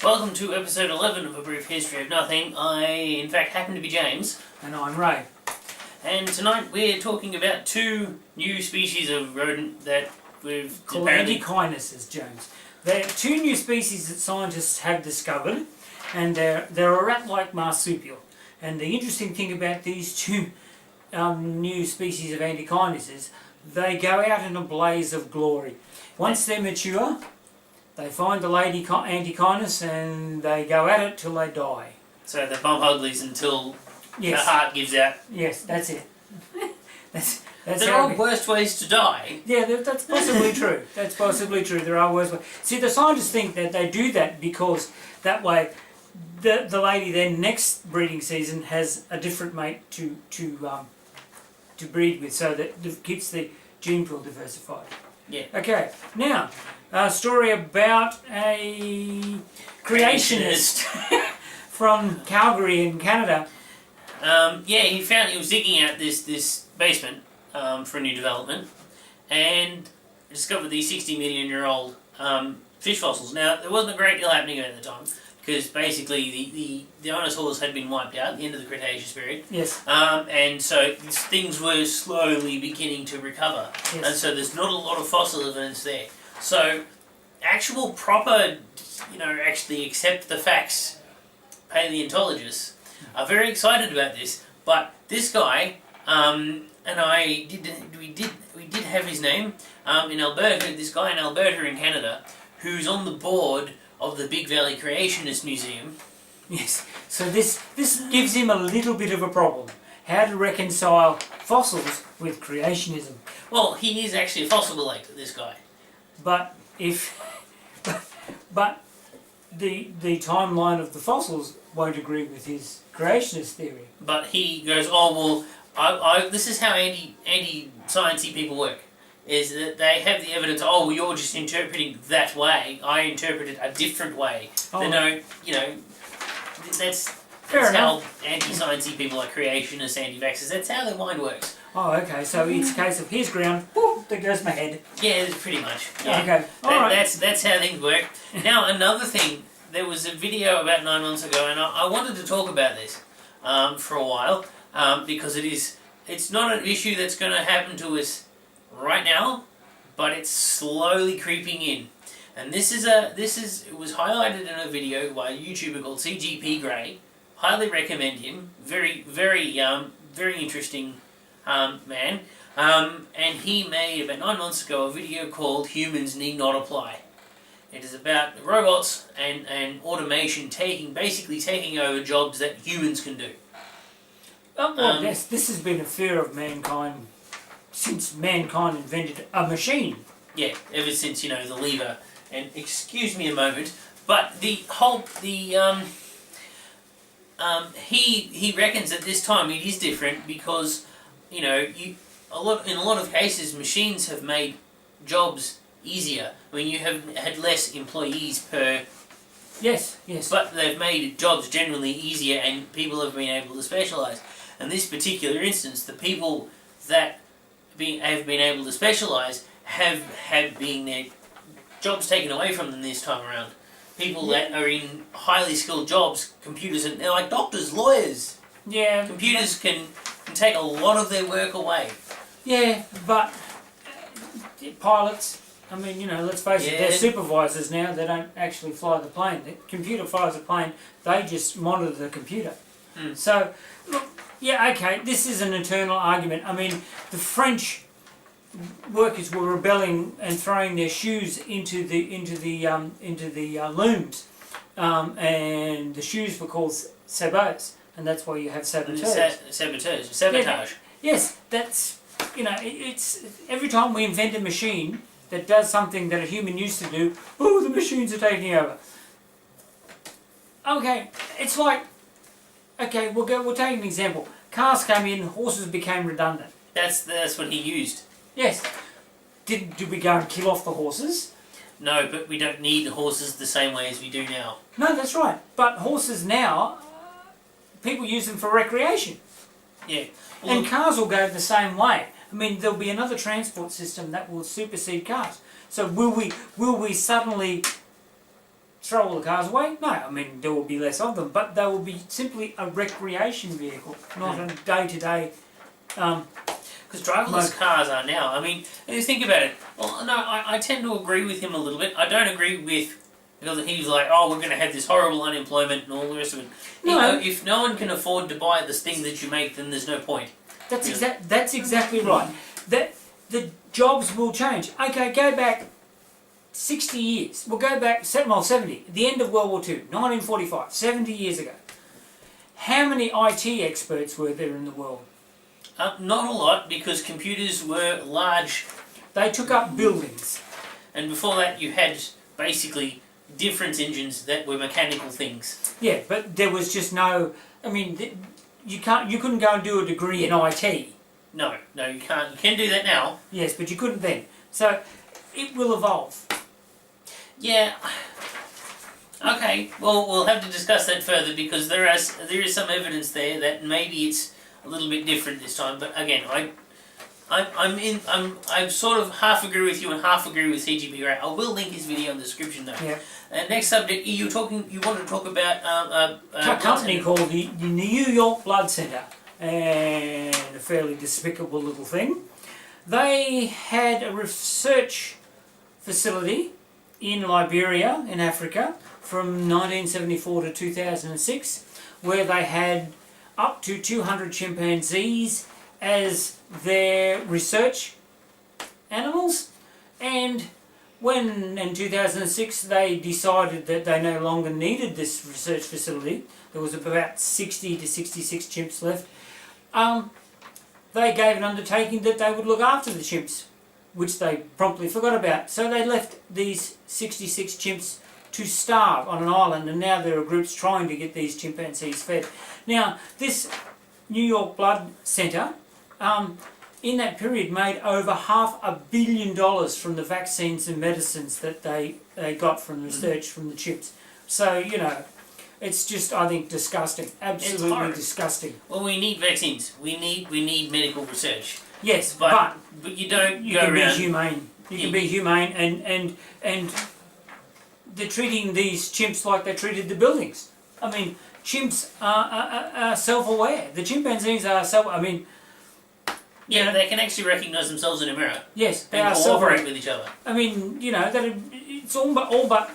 Welcome to episode 11 of A Brief History of Nothing. I, in fact, happen to be James. And I'm Ray. And tonight we're talking about two new species of rodent that we've called Antechinus, James. They're two new species that scientists have discovered, and they're a rat-like marsupial. And the interesting thing about these two new species of Antechinus is they go out in a blaze of glory. Once they're mature, they find the lady Antechinus and they go at it till they die. So they bump uglies until the heart gives out. Yes, that's it. that's there are worse ways to die. Yeah, that's possibly true. That's possibly true. There are worse ways. See, the scientists think that they do that because that way the lady then next breeding season has a different mate to breed with, so that it keeps the gene pool diversified. Yeah. Okay, now a story about a creationist from Calgary in Canada. He was digging out this basement for a new development and discovered these 60 million year old fish fossils. Now, there wasn't a great deal happening at the time because basically the dinosaurs had been wiped out at the end of the Cretaceous period. Yes. And so things were slowly beginning to recover. Yes. And so there's not a lot of fossil evidence there. So actual proper, actually accept the facts paleontologists are very excited about this. But this guy, and we did have his name in Alberta. This guy in Alberta in Canada, who's on the board of the Big Valley Creationist Museum. Yes. So this gives him a little bit of a problem. How to reconcile fossils with creationism? Well, he is actually a fossil collector, this guy. But but the timeline of the fossils won't agree with his creationist theory. But he goes, oh well, this is how anti-sciencey people work. Is that they have the evidence, oh well, you're just interpreting that way, I interpret it a different way. Oh. They don't, that's how anti-sciencey people like creationists, anti-vaxxers, that's how their mind works. Oh, okay, so it's a case of his ground, whoop, there goes my head. Yeah, pretty much. Yeah. Okay, alright. That's how things work. Now, another thing, there was a video about 9 months ago, and I wanted to talk about this for a while, because it's not an issue that's going to happen to us right now, but it's slowly creeping in. And it was highlighted in a video by a YouTuber called CGP Grey. Highly recommend him. Very, very, very interesting man. And he made about 9 months ago a video called "Humans Need Not Apply." It is about robots and automation basically taking over jobs that humans can do. This has been a fear of mankind since mankind invented a machine. Yeah, ever since, the lever. And excuse me a moment, but he reckons that this time it is different because, in a lot of cases machines have made jobs easier. I mean, you have had less employees per... Yes. But they've made jobs generally easier and people have been able to specialise. In this particular instance, the people that have been able to specialise have had their jobs taken away from them this time around. People that are in highly skilled jobs, computers, and they're like doctors, lawyers. Yeah. Computers can take a lot of their work away. Yeah, but pilots, I mean, let's face it, they're supervisors now. They don't actually fly the plane. The computer flies the plane. They just monitor the computer. Mm. So, look, yeah, okay, this is an eternal argument. I mean, the French workers were rebelling and throwing their shoes into the looms, and the shoes were called sabots, and that's why you have saboteurs. Sabotage. Yes, that's it's every time we invent a machine that does something that a human used to do, oh, the machines are taking over. Okay, it's like, okay, we'll take an example. Cars came in, horses became redundant. That's what he used. Yes. Did we go and kill off the horses? No, but we don't need horses the same way as we do now. No, that's right. But horses now, people use them for recreation. Yeah. Well, and cars will go the same way. I mean, there'll be another transport system that will supersede cars. So will we suddenly throw all the cars away? No, I mean there will be less of them, but they will be simply a recreation vehicle, not a day-to-day. Because driverless cars are now. I mean, you think about it. Well, no, I tend to agree with him a little bit. I don't agree with, because he's like, oh, we're going to have this horrible unemployment and all the rest of it. No. You know, if no one can afford to buy this thing that you make, then there's no point. That's exactly right. That the jobs will change. Okay, go back 60 years. We'll go back 70. The end of World War II, 1945, 70 years ago. How many IT experts were there in the world? Not a lot, because computers were large. They took up buildings. And before that, you had basically difference engines that were mechanical things. Yeah, but there was just no. I mean, you couldn't go and do a degree in IT. No, you can't. You can do that now. Yes, but you couldn't then. So it will evolve. Yeah. Okay. Well, we'll have to discuss that further, because there is some evidence there that maybe it's a little bit different this time. But again, I sort of half agree with you and half agree with CGP Grey. I will link his video in the description though. Yeah. Next subject, you want to talk about a company called the New York Blood Center, and a fairly despicable little thing. They had a research facility in Liberia, in Africa, from 1974 to 2006, where they had up to 200 chimpanzees as their research animals. And when in 2006 they decided that they no longer needed this research facility, there was about 60 to 66 chimps left, they gave an undertaking that they would look after the chimps, which they promptly forgot about. So they left these 66 chimps to starve on an island, and now there are groups trying to get these chimpanzees fed. Now, this New York Blood Center, in that period, made over $500 million from the vaccines and medicines that they got from research from the chimps. So, you know, it's just, I think, disgusting. Absolutely disgusting. Well, we need vaccines. We need medical research. Yes, but you don't you go can around... be humane. You can be humane, and they're treating these chimps like they treated the buildings. I mean, chimps are self-aware. The chimpanzees are I mean... Yeah, they can actually recognise themselves in a mirror. Yes, they and are cooperate with each other. I mean, you know, that it's all but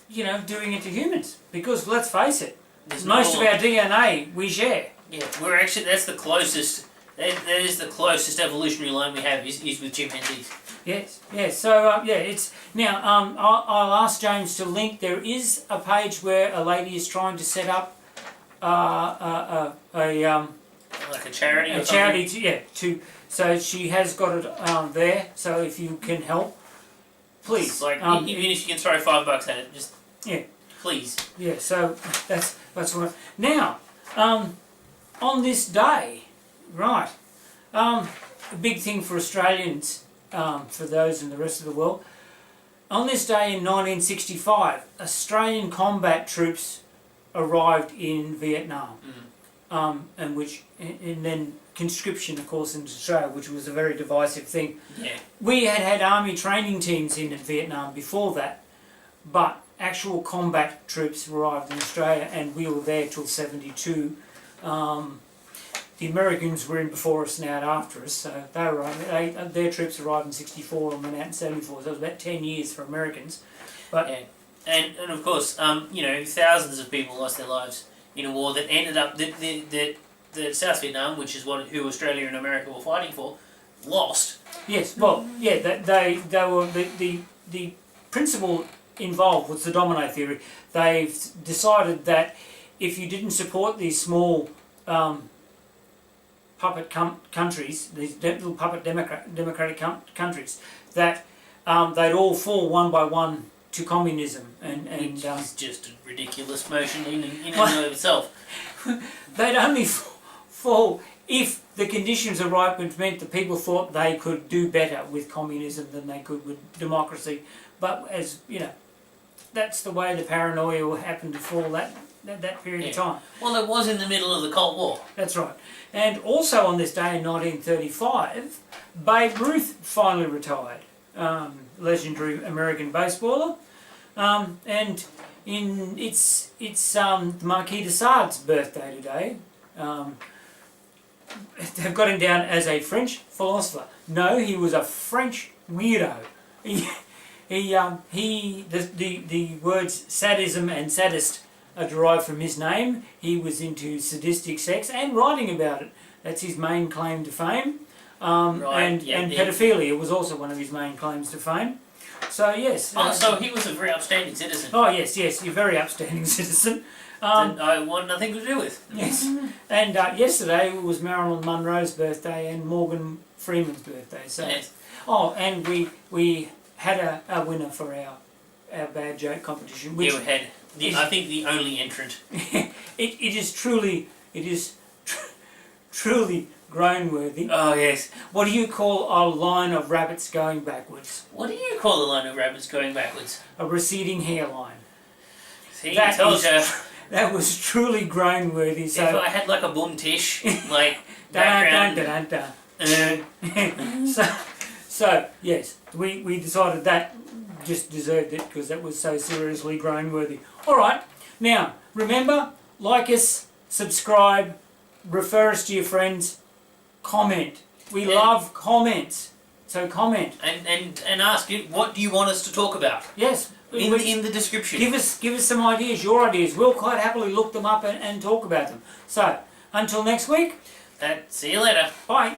you know, doing it to humans. Because let's face it, most of our DNA we share. Yeah, we're actually, that's the closest. That is the closest evolutionary line we have is with chimpanzees. Yes, yes. So yeah, it's now. I'll ask James to link. There is a page where a lady is trying to set up like a charity. A charity, so she has got it there. So if you can help, please. It's like even if you can throw $5 at it, just please. Yeah. So that's what. Now, on this day, right? A big thing for Australians, for those in the rest of the world. On this day in 1965, Australian combat troops arrived in Vietnam. And then conscription, of course, in Australia, which was a very divisive thing. Yeah. We had army training teams in Vietnam before that, but actual combat troops arrived in Australia, and we were there till 72. The Americans were in before us and out after us, so their troops arrived in 64 and went out in 74, so it was about 10 years for Americans. But yeah. And of course, you know, thousands of people lost their lives in a war that ended up the South Vietnam, which is who Australia and America were fighting for, lost. Yes, well, yeah, they were the principle involved was the domino theory. They've decided that if you didn't support these small puppet countries, these little puppet democratic countries, that they'd all fall one by one to communism, and it's just a ridiculous motion in and of itself. They'd only fall if the conditions are right, which meant that people thought they could do better with communism than they could with democracy. But as you know, that's the way the paranoia happened to fall that period of time. Well, it was in the middle of the Cold War. That's right. And also on this day in 1935, Babe Ruth finally retired. Legendary American baseballer. And it's the Marquis de Sade's birthday today. They've got him down as a French philosopher. No, he was a French weirdo. The words sadism and sadist are derived from his name. He was into sadistic sex and writing about it. That's his main claim to fame. And pedophilia was also one of his main claims to fame. So yes. So he was a very upstanding citizen. Oh yes, you're a very upstanding citizen. That I want nothing to do with. Yes. And yesterday was Marilyn Monroe's birthday and Morgan Freeman's birthday. So. Yes. Oh, and we had a winner for our bad joke competition. Which had I think the only entrant. it is truly groan-worthy. Oh yes. What do you call a line of rabbits going backwards? What do you call a line of rabbits going backwards? A receding hairline. See, I told you. That was truly groan-worthy. So if I had like a boom tish, like background. So yes, we decided that just deserved it because that was so seriously groan-worthy. All right, now remember, like us, subscribe, refer us to your friends, comment. We love comments, so comment and ask you what do you want us to talk about. Yes. In the description. Give us some ideas, your ideas. We'll quite happily look them up and talk about them. So, until next week. See you later. Bye.